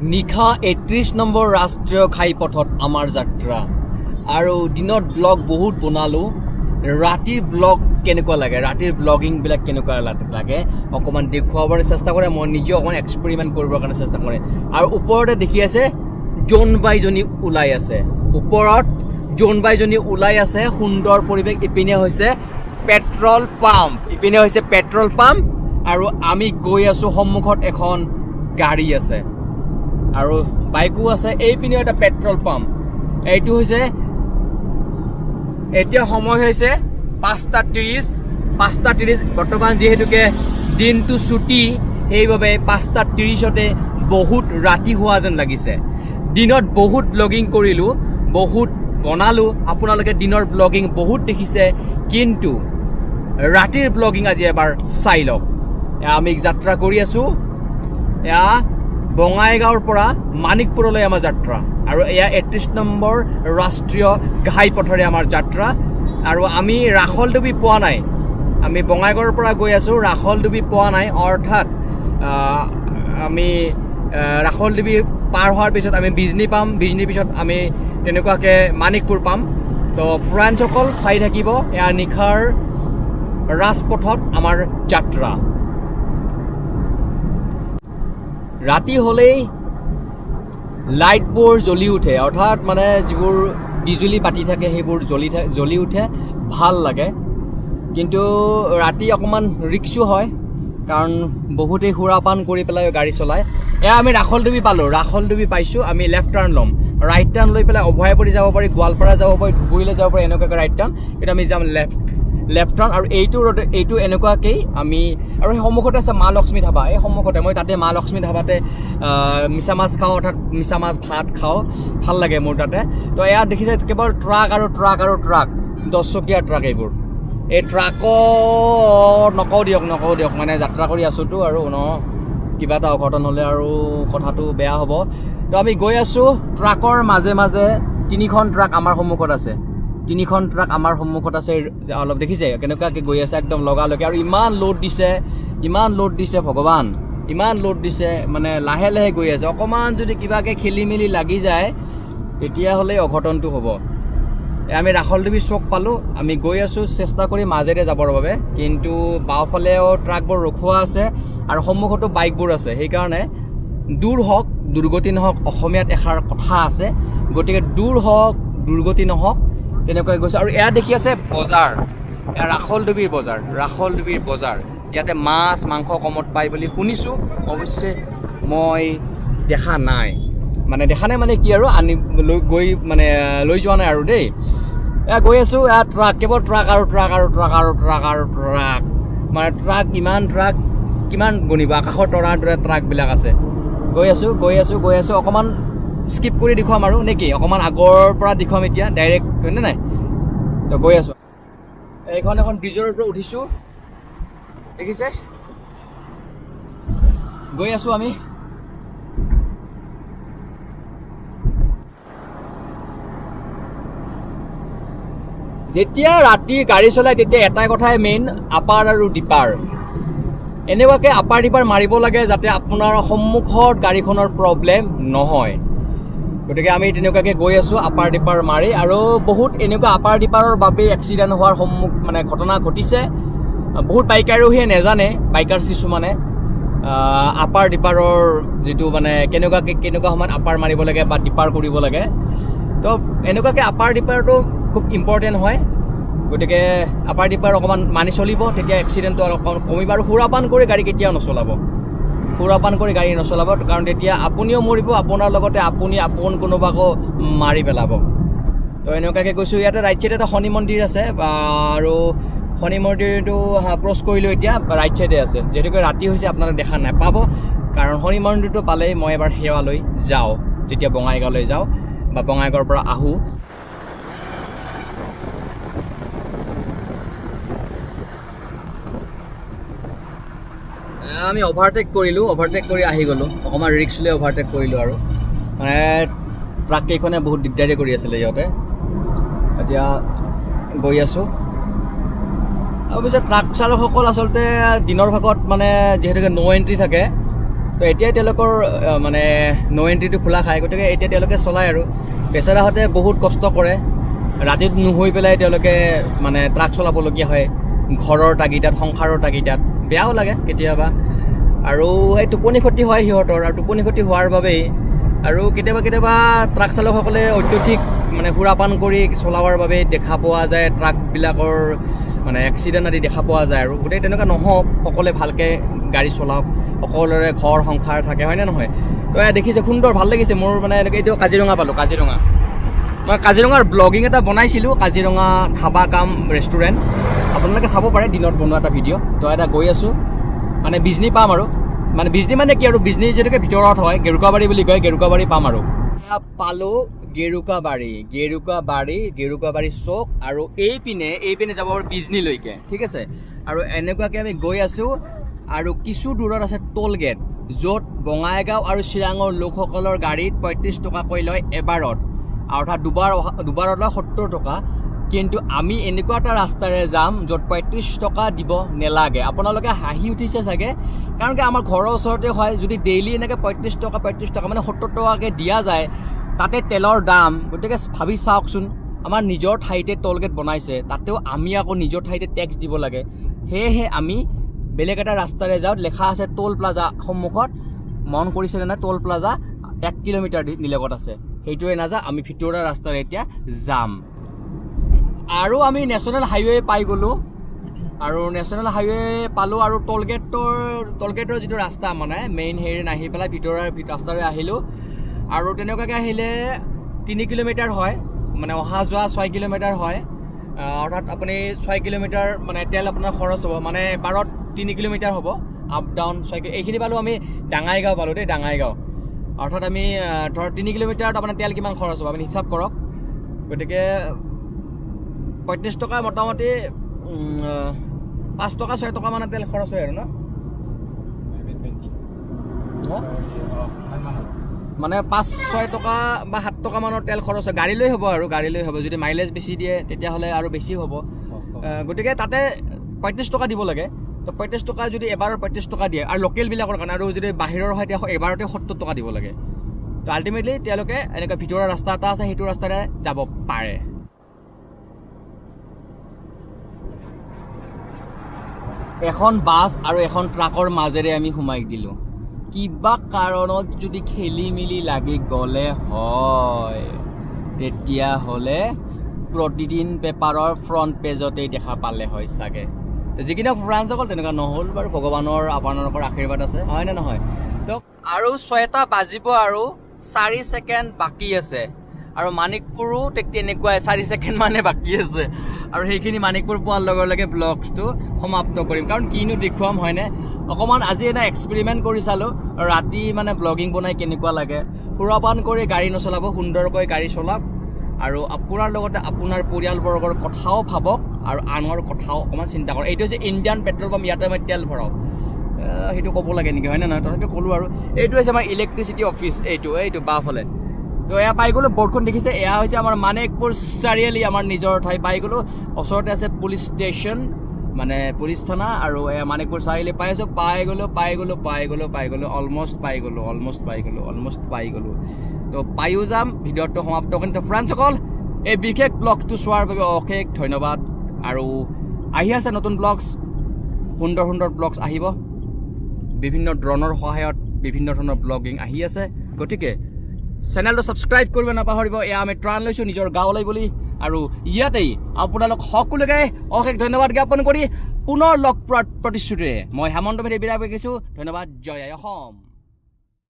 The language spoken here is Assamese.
নিশা ৩১ নম্বৰ ৰাষ্ট্ৰীয় ঘাইপথত আমাৰ যাত্ৰা আৰু দিনত ব্লগ বহুত বনালোঁ ৰাতিৰ ব্লগ কেনেকুৱা লাগে ৰাতিৰ ব্লগিংবিলাক কেনেকুৱা লাগে অকণমান দেখুৱাবলৈ চেষ্টা কৰে মই নিজে অকণমান এক্সপেৰিমেণ্ট কৰিবৰ কাৰণে চেষ্টা কৰে আৰু ওপৰতে দেখি আছে জোনবাইজনী ওলাই আছে ওপৰত জোনবাইজনী ওলাই আছে সুন্দৰ পৰিৱেশ ইপিনে হৈছে পেট্ৰল পাম্প আৰু আমি গৈ আছোঁ সন্মুখত এখন গাড়ী আছে আৰু বাইকো আছে এইপিনে এটা পেট্ৰল পাম্প এইটো হৈছে এতিয়া সময় হৈছে 5:30 বৰ্তমান যিহেতুকে দিনটো ছুটি সেইবাবে 5:30তে বহুত ৰাতি হোৱা যেন লাগিছে দিনত বহুত ব্লগিং কৰিলোঁ বহুত বনালোঁ আপোনালোকে দিনৰ ব্লগিং বহুত দেখিছে কিন্তু ৰাতিৰ ব্লগিং আজি এবাৰ চাই লওক আমি যাত্ৰা কৰি আছোঁ এয়া বঙাইগাঁৱৰ পৰা মানিকপুৰলৈ আমাৰ যাত্ৰা আৰু এয়া ৩১ নম্বৰ ৰাষ্ট্ৰীয় ঘাইপথৰে আমাৰ যাত্ৰা আৰু আমি ৰাখলডুবি পোৱা নাই আমি বঙাইগাঁৱৰ পৰা গৈ আছোঁ ৰাখলডুবি পোৱা নাই অৰ্থাৎ আমি ৰাখলডুবি পাৰ হোৱাৰ পিছত আমি বিজনী পাম বিজনীৰ পিছত আমি তেনেকুৱাকৈ মানিকপুৰ পাম তো ফ্ৰেণ্ডসকল চাই থাকিব এয়া নিশাৰ ৰাজপথত আমাৰ যাত্ৰা ৰাতি হ'লেই লাইটবোৰ জ্বলি উঠে অৰ্থাৎ মানে যিবোৰ বিজুলী পাতি থাকে সেইবোৰ জ্বলি উঠে ভাল লাগে কিন্তু ৰাতি অকণমান ৰিক্সো হয় কাৰণ বহুতেই সুৰাপান কৰি পেলাই গাড়ী চলায় এয়া আমি ৰাখলডুবি পালোঁ ৰাখলডুবি পাইছোঁ আমি লেফ্ট টাৰ্ণ ল'ম ৰাইট টাৰ্ণ লৈ পেলাই অভয়াপুৰী যাব পাৰি গোৱালপাৰা যাব পাৰি ধুবুৰীলৈ যাব পাৰি এনেকুৱাকৈ ৰাইট টাৰ্ণ এতিয়া আমি যাম লেফ্ট টাৰ্ণ আৰু এইটো এনেকুৱাকেই আমি আৰু সেই সন্মুখতে আছে মা লক্ষ্মী ধাবা এই সন্মুখতে মই তাতে মা লক্ষ্মী ধাবাতে মিছা মাছ খাওঁ অৰ্থাৎ মিছা মাছ ভাত খাওঁ ভাল লাগে মোৰ তাতে তো এয়া দেখিছে কেৱল ট্ৰাক 10 চকীয়া ট্ৰাক এইবোৰ এই ট্ৰাকত নকওঁ দিয়ক মানে যাত্ৰা কৰি আছোঁতো আৰু কিবা এটা অঘটন হ'লে আৰু কথাটো বেয়া হ'ব তো আমি গৈ আছোঁ ট্ৰাকৰ মাজে মাজে 3খন ট্ৰাক আমাৰ সন্মুখত আছে 3খন ট্ৰাক আমাৰ সন্মুখত আছে অলপ দেখিছে কেনেকুৱাকৈ গৈ আছে একদম লগালগে আৰু ইমান লোড দিছে ভগৱান ইমান লোড দিছে মানে লাহে লাহে গৈ আছে অকণমান যদি কিবাকৈ খেলি মেলি লাগি যায় তেতিয়াহ'লে অঘটনটো হ'ব আমি ৰাখলডুবি চক পালোঁ আমি গৈ আছোঁ চেষ্টা কৰি মাজেৰে যাবৰ বাবে কিন্তু বাওঁফালেও ট্ৰাকবোৰ ৰখোৱা আছে আৰু সন্মুখতো বাইকবোৰ আছে সেইকাৰণে দূৰ হওক দুৰ্গতি নহওক অসমীয়াত এষাৰ কথা আছে গতিকে দূৰ হওক দুৰ্গতি নহওক তেনেকৈ গৈছে আৰু এয়া দেখি আছে বজাৰ এয়া ৰাখলডুবিৰ বজাৰ ইয়াতে মাছ মাংস কমত পায় বুলি শুনিছোঁ অৱশ্যে মই দেখা নাই মানে কি আৰু লৈ যোৱা নাই আৰু দেই এয়া গৈ আছোঁ এয়া ট্ৰাক কেৱল ট্ৰাক মানে ট্ৰাক কিমান গণিব আকাশৰ তৰাৰ দৰে ট্ৰাকবিলাক আছে গৈ আছোঁ অকণমান স্কিপ কৰি দেখুৱাম আৰু নেকি অকণমান আগৰ পৰা দেখুৱাম এতিয়া ডাইৰেক্ট হয়নে নাই তো গৈ আছোঁ এখন ব্ৰিজৰ ওপৰত উঠিছোঁ দেখিছে গৈ আছোঁ আমি যেতিয়া ৰাতি গাড়ী চলাই তেতিয়া এটাই কথাই মেইন আপাৰ আৰু ডিপাৰ এনেকুৱাকৈ আপাৰ ডিপাৰ মাৰিব লাগে যাতে আপোনাৰ সন্মুখত গাড়ীখনৰ প্ৰব্লেম নহয় গতিকে আমি তেনেকুৱাকৈ গৈ আছোঁ আপাৰ ডিপাৰ মাৰি আৰু বহুত এনেকুৱা আপাৰ ডিপাৰৰ বাবেই এক্সিডেণ্ট হোৱাৰ ঘটনা ঘটিছে বহুত বাইকাৰোহে নেজানে বাইকাৰ্ছ কিছুমানে আপাৰ ডিপাৰৰ যিটো মানে কেনেকুৱা সময়ত আপাৰ মাৰিব লাগে বা ডিপাৰ কৰিব লাগে তো এনেকুৱাকৈ আপাৰ ডিপাৰটো খুব ইম্পৰ্টেণ্ট হয় গতিকে আপাৰ ডিপাৰ অকণমান মানি চলিব তেতিয়া এক্সিডেণ্টটো অকণমান কমিব আৰু সুৰাপান কৰি গাড়ী কেতিয়াও নচলাব কাৰণ তেতিয়া আপুনিও মৰিব আপোনাৰ লগতে আপুনি আপোন কোনোবাকো মাৰি পেলাব তো এনেকুৱাকৈ গৈছোঁ ইয়াতে ৰাইট চাইডে এটা শনি মন্দিৰ আছে আৰু শনি মন্দিৰটো ক্ৰছ কৰিলোঁ এতিয়া ৰাইট চাইডে আছে যিহেতুকে ৰাতি হৈছে আপোনালোকে দেখা নাপাব কাৰণ শনি মন্দিৰটো পালেই মই এবাৰ সেৱালৈ যাওঁ যেতিয়া বঙাইগাঁৱলৈ যাওঁ বা বঙাইগাঁৱৰ পৰা আহোঁ আমি অভাৰটেক কৰি আহি গ'লোঁ অকণমান ৰিক্স লৈ অভাৰটেক কৰিলোঁ আৰু মানে ট্ৰাক কেইখনে বহুত দিগদাৰী কৰি আছিলে সিহঁতে এতিয়া গৈ আছোঁ অৱশ্যে ট্ৰাক চালকসকল আচলতে দিনৰ ভাগত মানে যিহেতুকে ন' এণ্ট্ৰি থাকে তো এতিয়া তেওঁলোকৰ মানে ন' এণ্ট্ৰিটো খোলা খায়, গতিকে এতিয়া তেওঁলোকে চলায় আৰু বেচেৰাহঁতে বহুত কষ্ট কৰে, ৰাতিত নুশুই পেলাই তেওঁলোকে মানে ট্ৰাক চলাবলগীয়া হয় ঘৰৰ তাগিদাত, সংসাৰৰ তাগিদাত। বেয়াও লাগে কেতিয়াবা, আৰু এই টোপনি ক্ষতি হয় সিহঁতৰ, আৰু টোপনি ক্ষতি হোৱাৰ বাবেই আৰু কেতিয়াবা ট্ৰাক চালকসকলে অত্যধিক মানে সুৰাপান কৰি চলাবৰ বাবে দেখা পোৱা যায়, ট্ৰাকবিলাকৰ মানে এক্সিডেণ্ট আদি দেখা পোৱা যায়। আৰু গতিকে তেনেকুৱা নহওক, সকলোৱে ভালকৈ গাড়ী চলাওক, সকলোৰে ঘৰ সংসাৰ থাকে, হয়নে নহয়? তো দেখিছে সুন্দৰ, ভাল লাগিছে মোৰ মানে এনেকৈ। এইটো কাজিৰঙা পালোঁ, কাজিৰঙা। মই কাজিৰঙাৰ ব্লগিং এটা বনাইছিলোঁ, কাজিৰঙা ধাবা কাম ৰেষ্টুৰেণ্ট, আপোনালোকে চাব পাৰে, দিনত বনোৱা এটা ভিডিঅ'। তো এটা গৈ আছোঁ, মানে বিজনী পাম আৰু, মানে বিজনী মানে কি আৰু, বিজনী যিহেতুকে ভিতৰত হয়, গেৰুকাবাৰী বুলি কয়, গেৰুকাবাৰী পাম আৰু। পালোঁ গেৰুকাবাৰী চৌক, আৰু এইপিনে যাব বিজনীলৈকে, ঠিক আছে। আৰু এনেকুৱাকৈ আমি গৈ আছোঁ, আৰু কিছু দূৰত আছে টোল গেট, য'ত বঙাইগাঁও আৰু চিৰাঙৰ লোকসকলৰ গাড়ীত 35 টকাকৈ লয় এবাৰত, অৰ্থাৎ দুবাৰত লয় 70 টকা। কিন্তু আমি এনেকুৱা এটা ৰাস্তাৰে যাম য'ত 35 টকা দিব নেলাগে। আপোনালোকে হাঁহি উঠিছে চাগে, কাৰণ কি আমাৰ ঘৰৰ ওচৰতে হয়। যদি ডেইলি এনেকৈ 35 টকা মানে 70 টকাকৈ দিয়া যায়, তাতে তেলৰ দাম, গতিকে ভাবি চাওকচোন, আমাৰ নিজৰ ঠাইতে টোল গেট বনাইছে, তাতেও আমি আকৌ নিজৰ ঠাইতে টেক্স দিব লাগে। সেয়েহে আমি বেলেগ এটা ৰাস্তাৰে যাওঁ, লেখা আছে টোল প্লাজা সন্মুখত, মন কৰিছেনে নাই? টোল প্লাজা 1 কিলোমিটাৰ নিলগত আছে, সেইটোৱে নাযাওঁ, আমি ভিতৰুৱা ৰাস্তাৰে এতিয়া যাম। আৰু আমি নেশ্যনেল হাইৱে পাই গ'লোঁ, আৰু নেশ্যনেল হাইৱে পালোঁ, আৰু টোল গেটৰ যিটো ৰাস্তা মানে মেইন হেৰি নাহি পেলাই ভিতৰুৱা ৰাস্তাৰে আহিলোঁ। আৰু তেনেকুৱাকৈ আহিলে 3 কিলোমিটাৰ হয়, মানে অহা যোৱা 6 কিলোমিটাৰ হয়, অৰ্থাৎ আপুনি 6 কিলোমিটাৰ মানে তেল আপোনাৰ খৰচ হ'ব, মানে বাৰত 3 কিলোমিটাৰ হ'ব, আপ ডাউন 6। এইখিনি পালোঁ আমি ডাঙাইগাঁও পালোঁ দেই, ডাঙাইগাঁও। অৰ্থাৎ আমি ধৰ 3 কিলোমিটাৰত আপোনাৰ তেল কিমান খৰচ হ'ব আপুনি হিচাপ কৰক। গতিকে 35 টকা মোটামুটি 5 টকা 6 টকা মানে তেল খৰচ হয় আৰু ন, মানে 5-6 টকা বা 7 টকা মানৰ তেল খৰচ হয়। গাড়ী লৈ হ'ব আৰু, গাড়ী লৈ হ'ব, যদি মাইলেজ বেছি দিয়ে তেতিয়াহ'লে আৰু বেছি হ'ব। গতিকে তাতে 35 টকা দিব লাগে। তো 35 টকা যদি এবাৰত 35 টকা দিয়ে, আৰু লোকেলবিলাকৰ কাৰণে, আৰু যদি বাহিৰৰ হয় তেতিয়া এবাৰতে 70 টকা দিব লাগে। তো আল্টিমেটলি তেওঁলোকে এনেকুৱা ভিতৰৰ ৰাস্তা এটা আছে, সেইটো ৰাস্তাৰে যাব পাৰে। এখন বাছ আৰু এখন ট্ৰাকৰ মাজেৰে আমি সোমাই দিলোঁ। কিবা কাৰণত যদি খেলি মেলি লাগি গ'লে হয়, তেতিয়াহ'লে প্ৰতিদিন পেপাৰৰ ফ্ৰণ্ট পেজতেই দেখা পালে হয় চাগে। যিকেইটা ফ্ৰেণ্ডসকল তেনেকুৱা নহ'ল বাৰু, ভগৱানৰ আপোনালোকৰ আশীৰ্বাদ আছে, হয়নে নহয়? তো আৰু 6টা বাজিব আৰু 4 ছেকেণ্ড বাকী আছে, আৰু মানিকপুৰো তেনেকুৱাই 4 ছেকেণ্ড মানে বাকী আছে। আৰু সেইখিনি মানিকপুৰ পোৱাৰ লগে লগে ব্লগটো সমাপ্ত কৰিম, কাৰণ কিনো দেখুৱাম, হয়নে? অকণমান আজি এটা এক্সপেৰিমেণ্ট কৰি চালোঁ, ৰাতি মানে ব্লগিং বনাই কেনেকুৱা লাগে। সুৰাপান কৰি গাড়ী নচলাব, সুন্দৰকৈ গাড়ী চলাওক, আৰু আপোনাৰ লগতে আপোনাৰ পৰিয়ালবৰ্গৰ কথাও ভাবক, আৰু আনৰ কথাও অকণমান চিন্তা কৰক। এইটো হৈছে ইণ্ডিয়ান পেট্ৰল পাম্প, ইয়াতে মই তেল ভৰাওঁ, সেইটো ক'ব লাগে নেকি, হয়নে নহয়? তথাপিও ক'লোঁ। আৰু এইটো হৈছে আমাৰ ইলেক্ট্ৰিচিটি অফিচ, এইটো বাওঁফালে। তো এয়া পাই গ'লোঁ, বৰ্ডখন দেখিছে, এয়া হৈছে আমাৰ মানিকপুৰ চাৰিআলি, আমাৰ নিজৰ ঠাই পাই গ'লোঁ। ওচৰতে আছে পুলিচ ষ্টেচন, মানে পুলিচ থানা, আৰু এয়া মানিকপুৰ চাৰিআলি পাই আছোঁ। পাই গ'লোঁ, অলমষ্ট পাই গ'লোঁ। তো পায়ো যাম, ভিডিঅ'টো সমাপ্ত কৰিম। তো ফ্ৰেণ্ডসকল, এই বিশেষ ব্লগটো চোৱাৰ বাবে অশেষ ধন্যবাদ। আৰু আহি আছে নতুন ব্লগছ, সুন্দৰ ব্লগছ আহিব, বিভিন্ন ড্ৰোনৰ সহায়ত বিভিন্ন ধৰণৰ ব্লগিং আহি আছে। গতিকে চেনেলটো ছাবস্ক্ৰাইব কৰিব নাপাহৰিব। এয়া আমি ট্ৰাণ লৈছোঁ নিজৰ গাঁৱলৈ বুলি, আৰু ইয়াতেই আপোনালোক সকলোকে অশেষ ধন্যবাদ জ্ঞাপন কৰি পুনৰ লগ পোৱাৰ প্ৰতিশ্ৰুতিৰে মই হেমন্ত মেধি বিদায় কৰিছোঁ। ধন্যবাদ। জয় আই অসম।